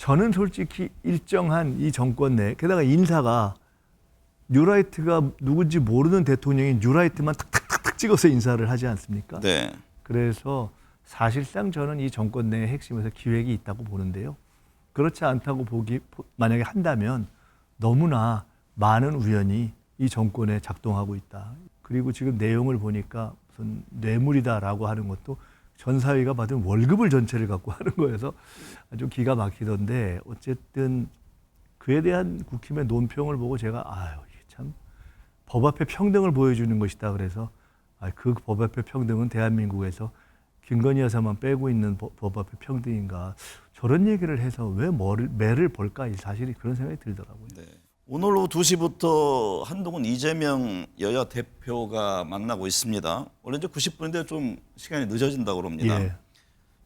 저는 솔직히 일정한 이 정권 내 게다가 인사가 뉴라이트가 누군지 모르는 대통령이 뉴라이트만 탁탁탁탁 찍어서 인사를 하지 않습니까? 네. 그래서 사실상 저는 이 정권 내의 핵심에서 기획이 있다고 보는데요. 그렇지 않다고 만약에 한다면 너무나 많은 우연이 이 정권에 작동하고 있다. 그리고 지금 내용을 보니까 무슨 뇌물이다라고 하는 것도 전 사위가 받은 월급을 전체를 갖고 하는 거여서 아주 기가 막히던데 어쨌든 그에 대한 국힘의 논평을 보고 제가 이게 참 법 앞에 평등을 보여주는 것이다. 그래서 그 법 앞에 평등은 대한민국에서 김건희 여사만 빼고 있는 법 앞에 평등인가 저런 얘기를 해서 왜 매를 볼까 사실이 그런 생각이 들더라고요. 네. 오늘 오후 2시부터 한동훈 이재명 여야 대표가 만나고 있습니다. 원래 이제 90분인데 좀 시간이 늦어진다고 그럽니다. 예.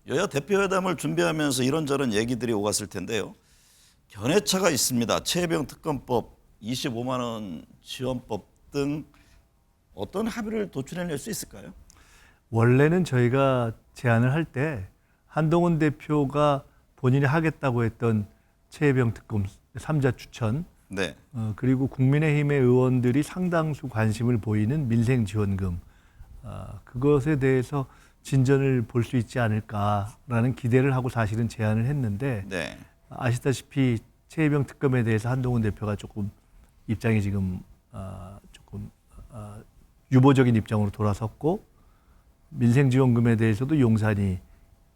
여야 대표회담을 준비하면서 이런저런 얘기들이 오갔을 텐데요. 견해차가 있습니다. 최혜병 특검법, 25만 원 지원법 등 어떤 합의를 도출해낼 수 있을까요? 원래는 저희가 제안을 할 때 한동훈 대표가 본인이 하겠다고 했던 최혜병 특검 3자 추천 네. 그리고 국민의힘의 의원들이 상당수 관심을 보이는 민생지원금 그것에 대해서 진전을 볼 수 있지 않을까라는 기대를 하고 사실은 제안을 했는데 네. 아시다시피 최혜병 특검에 대해서 한동훈 대표가 조금 입장이 지금 조금 유보적인 입장으로 돌아섰고 민생지원금에 대해서도 용산이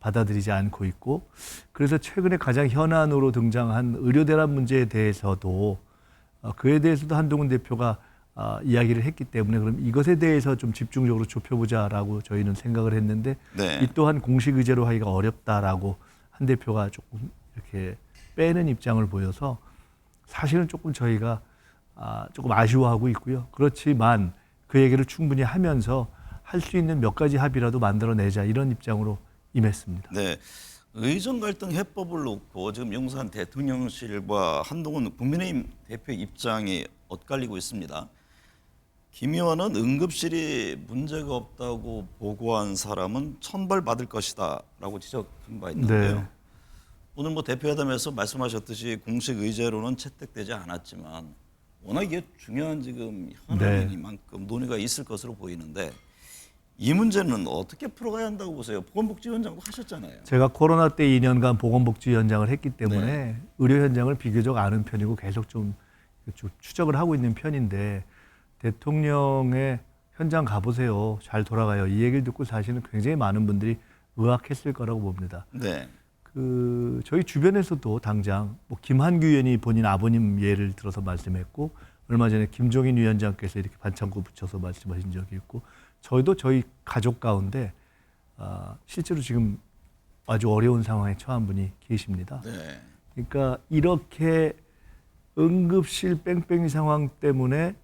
받아들이지 않고 있고 그래서 최근에 가장 현안으로 등장한 의료대란 문제에 대해서도 그에 대해서도 한동훈 대표가 이야기를 했기 때문에 그럼 이것에 대해서 좀 집중적으로 좁혀보자라고 저희는 생각을 했는데 네. 이 또한 공식 의제로 하기가 어렵다라고 한 대표가 조금 이렇게 빼는 입장을 보여서 사실은 조금 저희가 조금 아쉬워하고 있고요. 그렇지만 그 얘기를 충분히 하면서 할 수 있는 몇 가지 합의라도 만들어내자 이런 입장으로 임했습니다. 네. 의정 갈등 해법을 놓고 지금 용산 대통령실과 한동훈 국민의힘 대표 입장이 엇갈리고 있습니다. 김 의원은 응급실이 문제가 없다고 보고한 사람은 천벌받을 것이다라고 지적한 바 있는데요. 네. 오늘 뭐 대표회담에서 말씀하셨듯이 공식 의제로는 채택되지 않았지만 워낙 이게 중요한 지금 현안이니만큼 논의가 있을 것으로 보이는데 이 문제는 어떻게 풀어가야 한다고 보세요? 보건복지위원장도 하셨잖아요. 제가 코로나 때 2년간 보건복지위원장을 했기 때문에 네. 의료 현장을 비교적 아는 편이고 계속 좀 추적을 하고 있는 편인데 대통령의 현장 가보세요. 잘 돌아가요. 이 얘기를 듣고 사실은 굉장히 많은 분들이 의아했을 거라고 봅니다. 네. 저희 주변에서도 당장 뭐 김한규 의원이 본인 아버님 예를 들어서 말씀했고 얼마 전에 김종인 위원장께서 이렇게 반창고 붙여서 말씀하신 적이 있고 저희도 저희 가족 가운데 실제로 지금 아주 어려운 상황에 처한 분이 계십니다. 네. 그러니까 이렇게 응급실 뺑뺑이 상황 때문에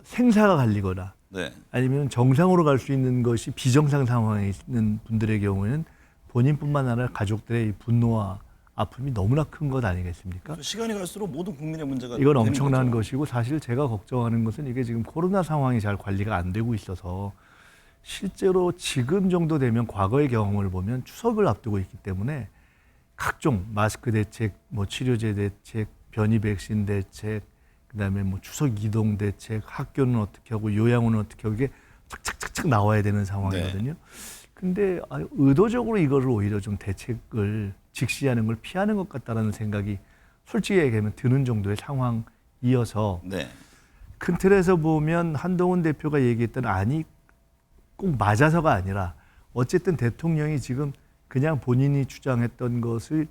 생사가 갈리거나 네. 아니면 정상으로 갈 수 있는 것이 비정상 상황에 있는 분들의 경우에는 본인뿐만 아니라 가족들의 이 분노와 아픔이 너무나 큰 것 아니겠습니까? 시간이 갈수록 모든 국민의 문제가 이건 되는 엄청난 거죠. 것이고 사실 제가 걱정하는 것은 이게 지금 코로나 상황이 잘 관리가 안 되고 있어서 실제로 지금 정도 되면 과거의 경험을 보면 추석을 앞두고 있기 때문에 각종 마스크 대책, 뭐 치료제 대책, 변이 백신 대책, 그다음에 뭐 추석 이동 대책, 학교는 어떻게 하고 요양원은 어떻게 하고 이게 착착착착 나와야 되는 상황이거든요. 근데 의도적으로 이거를 오히려 좀 대책을 직시하는 걸 피하는 것 같다라는 생각이 솔직히 얘기하면 드는 정도의 상황이어서 네. 큰 틀에서 보면 한동훈 대표가 얘기했던 안이 꼭 맞아서가 아니라 어쨌든 대통령이 지금 그냥 본인이 주장했던 것을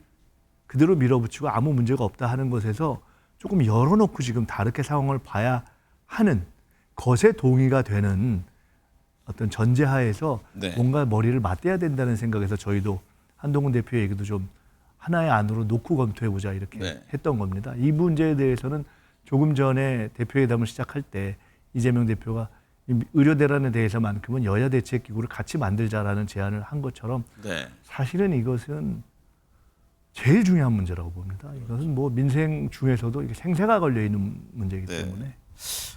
그대로 밀어붙이고 아무 문제가 없다 하는 것에서 조금 열어놓고 지금 다르게 상황을 봐야 하는 것에 동의가 되는 어떤 전제하에서 네. 뭔가 머리를 맞대야 된다는 생각에서 저희도 한동훈 대표 얘기도 좀 하나의 안으로 놓고 검토해보자 이렇게 네. 했던 겁니다. 이 문제에 대해서는 조금 전에 대표회담을 시작할 때 이재명 대표가 의료 대란에 대해서만큼은 여야 대책기구를 같이 만들자라는 제안을 한 것처럼 네. 사실은 이것은 제일 중요한 문제라고 봅니다. 이것은 뭐 민생 중에서도 이게 생사가 걸려 있는 문제이기 네. 때문에.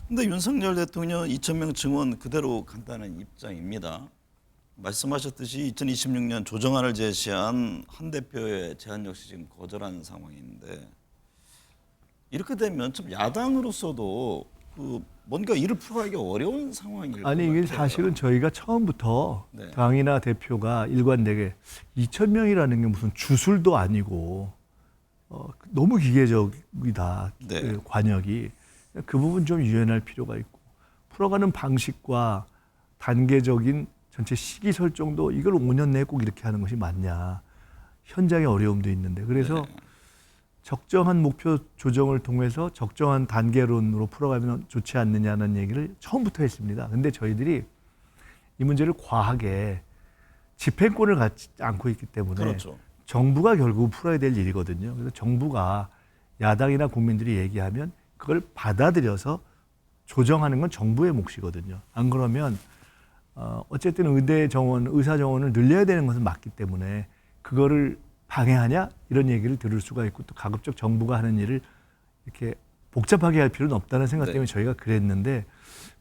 근데 윤석열 대통령 2,000명 증원 그대로 간다는 입장입니다. 말씀하셨듯이 2026년 조정안을 제시한 한 대표의 제안 역시 지금 거절하는 상황인데 이렇게 되면 좀 야당으로서도 그 뭔가 일을 풀어가기 어려운 상황일 것 아니 이게 같아요. 사실은 저희가 처음부터 네. 당이나 대표가 일관되게 2,000명이라는 게 무슨 주술도 아니고 너무 기계적이다. 네. 그 관역이 그 부분 좀 유연할 필요가 있고 풀어가는 방식과 단계적인 전체 시기 설정도 이걸 5년 내에 꼭 이렇게 하는 것이 맞냐. 현장의 어려움도 있는데 그래서 네. 적정한 목표 조정을 통해서 적정한 단계론으로 풀어가면 좋지 않느냐는 얘기를 처음부터 했습니다. 근데 저희들이 이 문제를 과하게 집행권을 갖지 않고 있기 때문에 그렇죠. 정부가 결국 풀어야 될 일이거든요. 그래서 정부가 야당이나 국민들이 얘기하면 그걸 받아들여서 조정하는 건 정부의 몫이거든요. 안 그러면 어쨌든 의사 정원을 늘려야 되는 것은 맞기 때문에 그거를 방해하냐 이런 얘기를 들을 수가 있고 또 가급적 정부가 하는 일을 이렇게 복잡하게 할 필요는 없다는 생각 때문에 저희가 그랬는데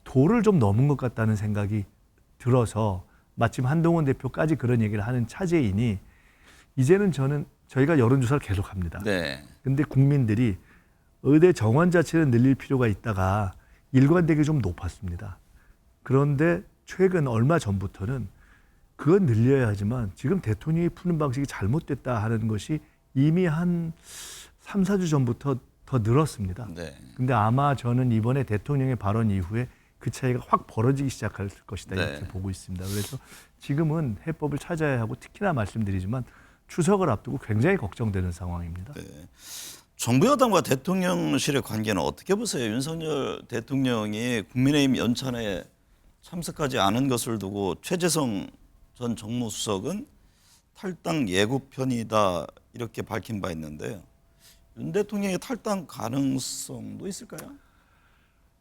도를 좀 넘은 것 같다는 생각이 들어서 마침 한동훈 대표까지 그런 얘기를 하는 차제이니 이제는 저희가 여론조사를 계속합니다. 네. 근데 국민들이 의대 정원 자체는 늘릴 필요가 있다가 일관되게 좀 높았습니다. 그런데 최근 얼마 전부터는 그건 늘려야 하지만 지금 대통령이 푸는 방식이 잘못됐다 하는 것이 이미 한 3, 4주 전부터 더 늘었습니다. 네. 근데 아마 저는 이번에 대통령의 발언 이후에 그 차이가 확 벌어지기 시작할 것이다 이렇게 네. 보고 있습니다. 그래서 지금은 해법을 찾아야 하고 특히나 말씀드리지만 추석을 앞두고 굉장히 걱정되는 상황입니다. 네. 정부 여당과 대통령실의 관계는 어떻게 보세요? 윤석열 대통령이 국민의힘 연찬에 참석하지 않은 것을 두고 최재성 전 정무수석은 탈당 예고편이다 이렇게 밝힌 바 있는데요. 윤 대통령의 탈당 가능성도 있을까요?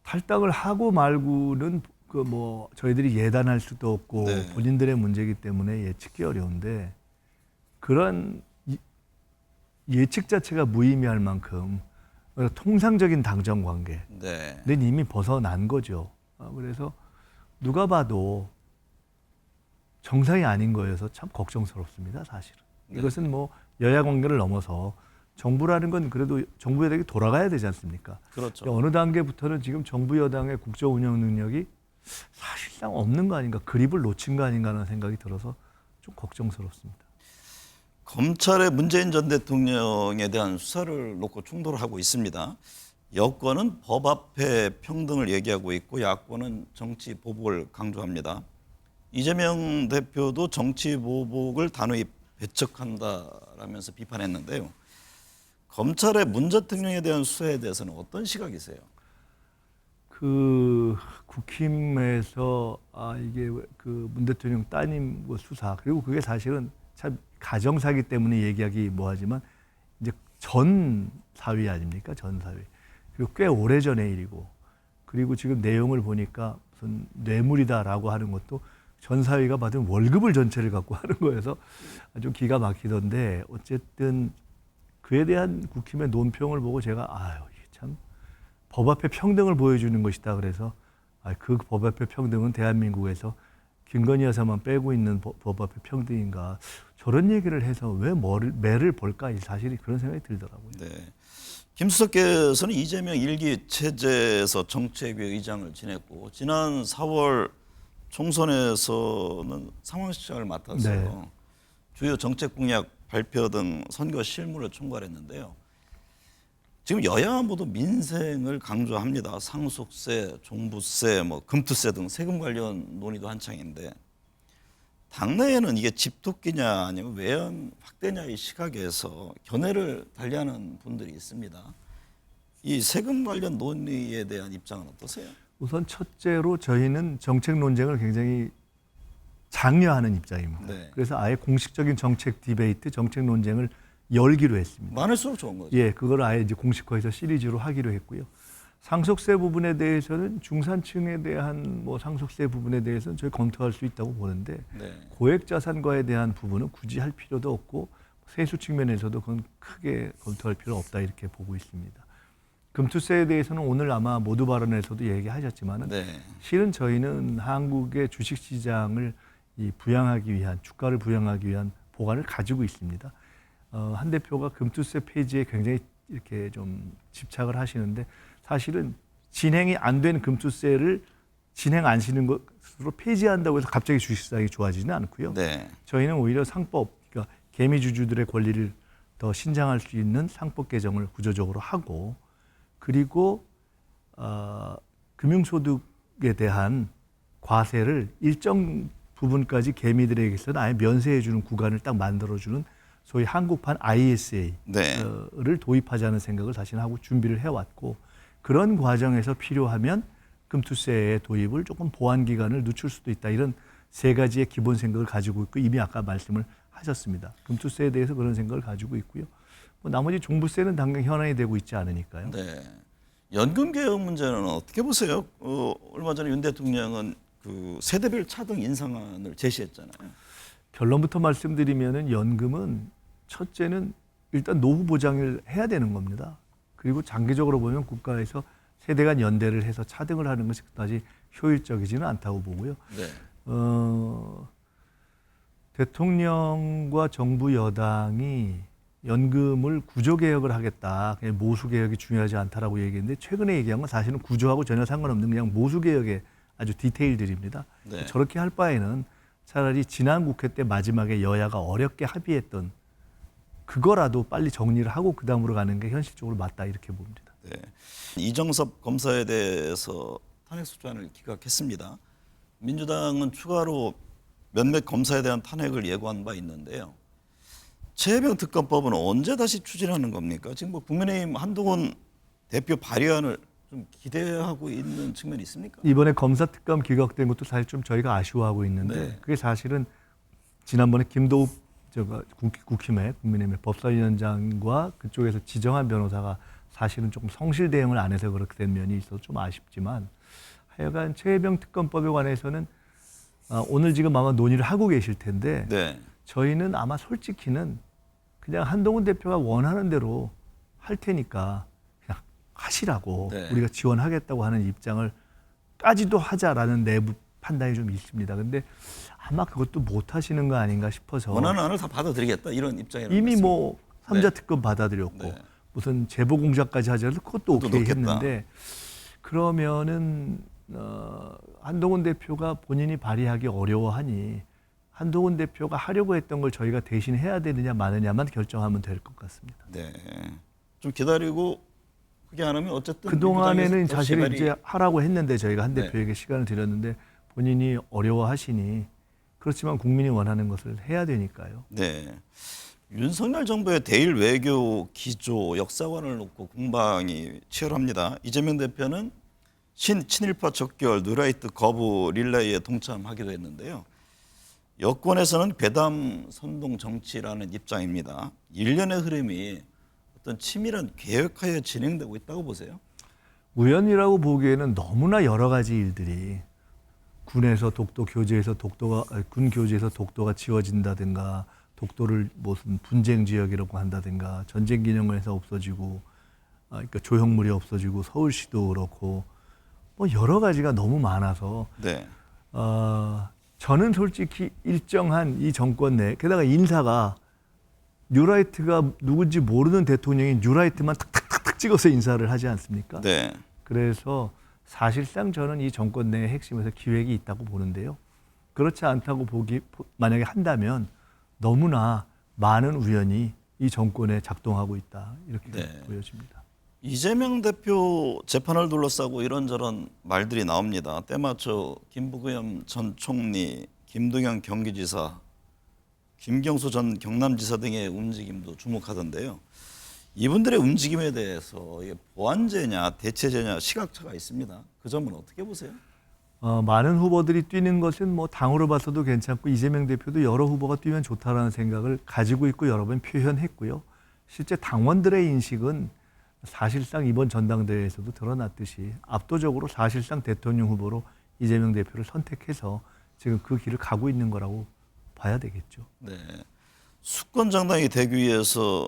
탈당을 하고 말고는 저희들이 예단할 수도 없고 네. 본인들의 문제이기 때문에 예측이 어려운데 그런 예측 자체가 무의미할 만큼 통상적인 당정 관계는 네. 이미 벗어난 거죠. 그래서 누가 봐도 정상이 아닌 거여서 참 걱정스럽습니다, 사실은. 네. 이것은 뭐 여야 관계를 넘어서 정부라는 건 그래도 정부 여당이 돌아가야 되지 않습니까? 그렇죠. 어느 단계부터는 지금 정부 여당의 국정 운영 능력이 사실상 없는 거 아닌가, 그립을 놓친 거 아닌가 하는 생각이 들어서 좀 걱정스럽습니다. 검찰의 문재인 전 대통령에 대한 수사를 놓고 충돌하고 있습니다. 여권은 법 앞에 평등을 얘기하고 있고 야권은 정치 보복을 강조합니다. 이재명 대표도 정치 보복을 단호히 배척한다라면서 비판했는데요. 검찰의 문 대통령에 대한 수사에 대해서는 어떤 시각이세요? 그 국힘에서 이게 그 문 대통령 따님 수사 그리고 그게 사실은 참 가정사기 때문에 얘기하기 뭐하지만 이제 전 사위 아닙니까? 전 사위. 그리고 꽤 오래전의 일이고 그리고 지금 내용을 보니까 무슨 뇌물이다라고 하는 것도 전 사위가 받은 월급을 전체를 갖고 하는 거여서 좀 기가 막히던데 어쨌든 그에 대한 국힘의 논평을 보고 제가 이게 참 법 앞에 평등을 보여주는 것이다 그래서 그 법 앞에 평등은 대한민국에서 김건희 여사만 빼고 있는 법 앞에 평등인가 저런 얘기를 해서 왜 매를 볼까 사실이 그런 생각이 들더라고요. 네. 김 수석께서는 이재명 일기 체제에서 정책위 의장을 지냈고 지난 4월 총선에서는 상황실장을 맡아서 네. 주요 정책 공약 발표 등 선거 실무를 총괄했는데요. 지금 여야 모두 민생을 강조합니다. 상속세, 종부세, 금투세 등 세금 관련 논의도 한창인데 당내에는 이게 집토끼냐 아니면 외연 확대냐의 시각에서 견해를 달리하는 분들이 있습니다. 이 세금 관련 논의에 대한 입장은 어떠세요? 우선 첫째로 저희는 정책 논쟁을 굉장히 장려하는 입장입니다. 네. 그래서 아예 공식적인 정책 디베이트, 정책 논쟁을 열기로 했습니다. 많을수록 좋은 거죠. 예, 그걸 아예 이제 공식화해서 시리즈로 하기로 했고요. 상속세 부분에 대해서는 중산층에 대한 상속세 부분에 대해서는 저희 검토할 수 있다고 보는데 네. 고액 자산과에 대한 부분은 굳이 할 필요도 없고 세수 측면에서도 그건 크게 검토할 필요 없다 이렇게 보고 있습니다. 금투세에 대해서는 오늘 아마 모두 발언에서도 얘기하셨지만은 네. 실은 저희는 한국의 주식시장을 이 부양하기 위한 주가를 부양하기 위한 보관을 가지고 있습니다. 한 대표가 금투세 폐지에 굉장히 이렇게 좀 집착을 하시는데 사실은 진행이 안 된 금투세를 진행 안 시는 것으로 폐지한다고 해서 갑자기 주식시장이 좋아지지는 않고요. 네. 저희는 오히려 상법, 그러니까 개미주주들의 권리를 더 신장할 수 있는 상법 개정을 구조적으로 하고 그리고 금융소득에 대한 과세를 일정 부분까지 개미들에게서는 아예 면세해주는 구간을 딱 만들어주는 소위 한국판 ISA를 네. 도입하자는 생각을 다시 하고 준비를 해왔고 그런 과정에서 필요하면 금투세의 도입을 조금 보완 기간을 늦출 수도 있다. 이런 세 가지의 기본 생각을 가지고 있고 이미 아까 말씀을 하셨습니다. 금투세에 대해서 그런 생각을 가지고 있고요. 뭐 나머지 종부세는 당장 현안이 되고 있지 않으니까요. 네. 연금 개혁 문제는 어떻게 보세요? 얼마 전에 윤 대통령은 그 세대별 차등 인상안을 제시했잖아요. 결론부터 말씀드리면은 연금은 첫째는 일단 노후 보장을 해야 되는 겁니다. 그리고 장기적으로 보면 국가에서 세대 간 연대를 해서 차등을 하는 것이 그다지 효율적이지는 않다고 보고요. 네. 대통령과 정부 여당이 연금을 구조개혁을 하겠다. 그냥 모수개혁이 중요하지 않다라고 얘기했는데 최근에 얘기한 건 사실은 구조하고 전혀 상관없는 그냥 모수개혁의 아주 디테일들입니다. 네. 저렇게 할 바에는 차라리 지난 국회 때 마지막에 여야가 어렵게 합의했던 그거라도 빨리 정리를 하고 그 다음으로 가는 게 현실적으로 맞다 이렇게 봅니다. 네. 이정섭 검사에 대해서 탄핵소추안을 기각했습니다. 민주당은 추가로 몇몇 검사에 대한 탄핵을 예고한 바 있는데요. 최혜병 특검법은 언제 다시 추진하는 겁니까? 지금 뭐 국민의힘 한동훈 대표 발의안을 좀 기대하고 있는 측면이 있습니까? 이번에 검사특검 기각된 것도 사실 좀 저희가 아쉬워하고 있는데 네. 그게 사실은 지난번에 김도읍 국힘의 국민의힘의 법사위원장과 그쪽에서 지정한 변호사가 사실은 조금 성실 대응을 안 해서 그렇게 된 면이 있어서 좀 아쉽지만 하여간 최혜병 특검법에 관해서는 오늘 지금 아마 논의를 하고 계실 텐데 네. 저희는 아마 솔직히는 그냥 한동훈 대표가 원하는 대로 할 테니까 그냥 하시라고 네. 우리가 지원하겠다고 하는 입장을 까지도 하자라는 내부 판단이 좀 있습니다. 근데 아마 그것도 못 하시는 거 아닌가 싶어서 원하는 안을 다 받아들이겠다 이런 입장이라는 이미 말씀. 뭐 삼자 특검 받아들였고 네. 무슨 제보 공작까지 하자도 그것도 그것도 오케이 넣겠다. 했는데 그러면은 한동훈 대표가 본인이 발의하기 어려워하니 한동훈 대표가 하려고 했던 걸 저희가 대신 해야 되느냐 마느냐만 결정하면 될 것 같습니다. 네. 좀 기다리고 그게 안 하면 어쨌든 그동안에는 민주당에서 또 사실은 시간이- 이제 하라고 했는데 저희가 한 네. 대표에게 시간을 드렸는데 본인이 어려워하시니 그렇지만 국민이 원하는 것을 해야 되니까요. 네. 윤석열 정부의 대일 외교 기조 역사관을 놓고 공방이 치열합니다. 이재명 대표는 친일파 척결 뉴라이트 거부 릴레이에 동참하기도 했는데요. 여권에서는 괴담 선동 정치라는 입장입니다. 일련의 흐름이 어떤 치밀한 계획하에 진행되고 있다고 보세요? 우연이라고 보기에는 너무나 여러 가지 일들이 군에서 독도 교재에서 군 교재에서 독도가 지워진다든가 독도를 무슨 분쟁 지역이라고 한다든가 전쟁 기념관에서 없어지고 그러니까 조형물이 없어지고 서울시도 그렇고 뭐 여러 가지가 너무 많아서 네. 저는 솔직히 일정한 이 정권 내 게다가 인사가 뉴라이트가 누군지 모르는 대통령이 뉴라이트만 탁탁탁탁 찍어서 인사를 하지 않습니까? 네. 그래서 사실상 저는 이 정권 내의 핵심에서 기획이 있다고 보는데요. 그렇지 않다고 만약에 한다면 너무나 많은 우연이 이 정권에 작동하고 있다 이렇게 네. 보여집니다. 이재명 대표 재판을 둘러싸고 이런저런 말들이 나옵니다. 때마쳐 김부겸 전 총리, 김동연 경기지사, 김경수 전 경남지사 등의 움직임도 주목하던데요. 이분들의 움직임에 대해서 이게 보완제냐 대체제냐 시각차가 있습니다. 그 점은 어떻게 보세요? 많은 후보들이 뛰는 것은 뭐 당으로 봐서도 괜찮고 이재명 대표도 여러 후보가 뛰면 좋다라는 생각을 가지고 있고 여러 번 표현했고요. 실제 당원들의 인식은 사실상 이번 전당대회에서도 드러났듯이 압도적으로 사실상 대통령 후보로 이재명 대표를 선택해서 지금 그 길을 가고 있는 거라고 봐야 되겠죠. 네. 수권 정당이 되기 위해서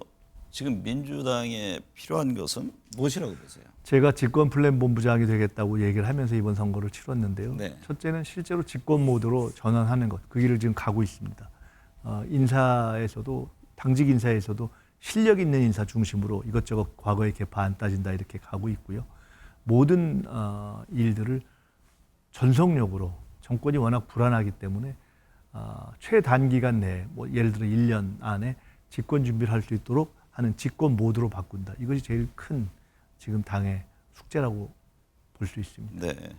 지금 민주당에 필요한 것은 무엇이라고 보세요? 제가 집권 플랜 본부장이 되겠다고 얘기를 하면서 이번 선거를 치렀는데요. 네. 첫째는 실제로 집권 모드로 전환하는 것, 그 길을 지금 가고 있습니다. 인사에서도 당직 인사에서도 실력 있는 인사 중심으로 이것저것 과거의 개파 안 따진다 이렇게 가고 있고요. 모든 일들을 전속력으로 정권이 워낙 불안하기 때문에 최단기간 내에 뭐 예를 들어 1년 안에 집권 준비를 할 수 있도록 하는 집권 모드로 바꾼다. 이것이 제일 큰 지금 당의 숙제라고 볼 수 있습니다. 네.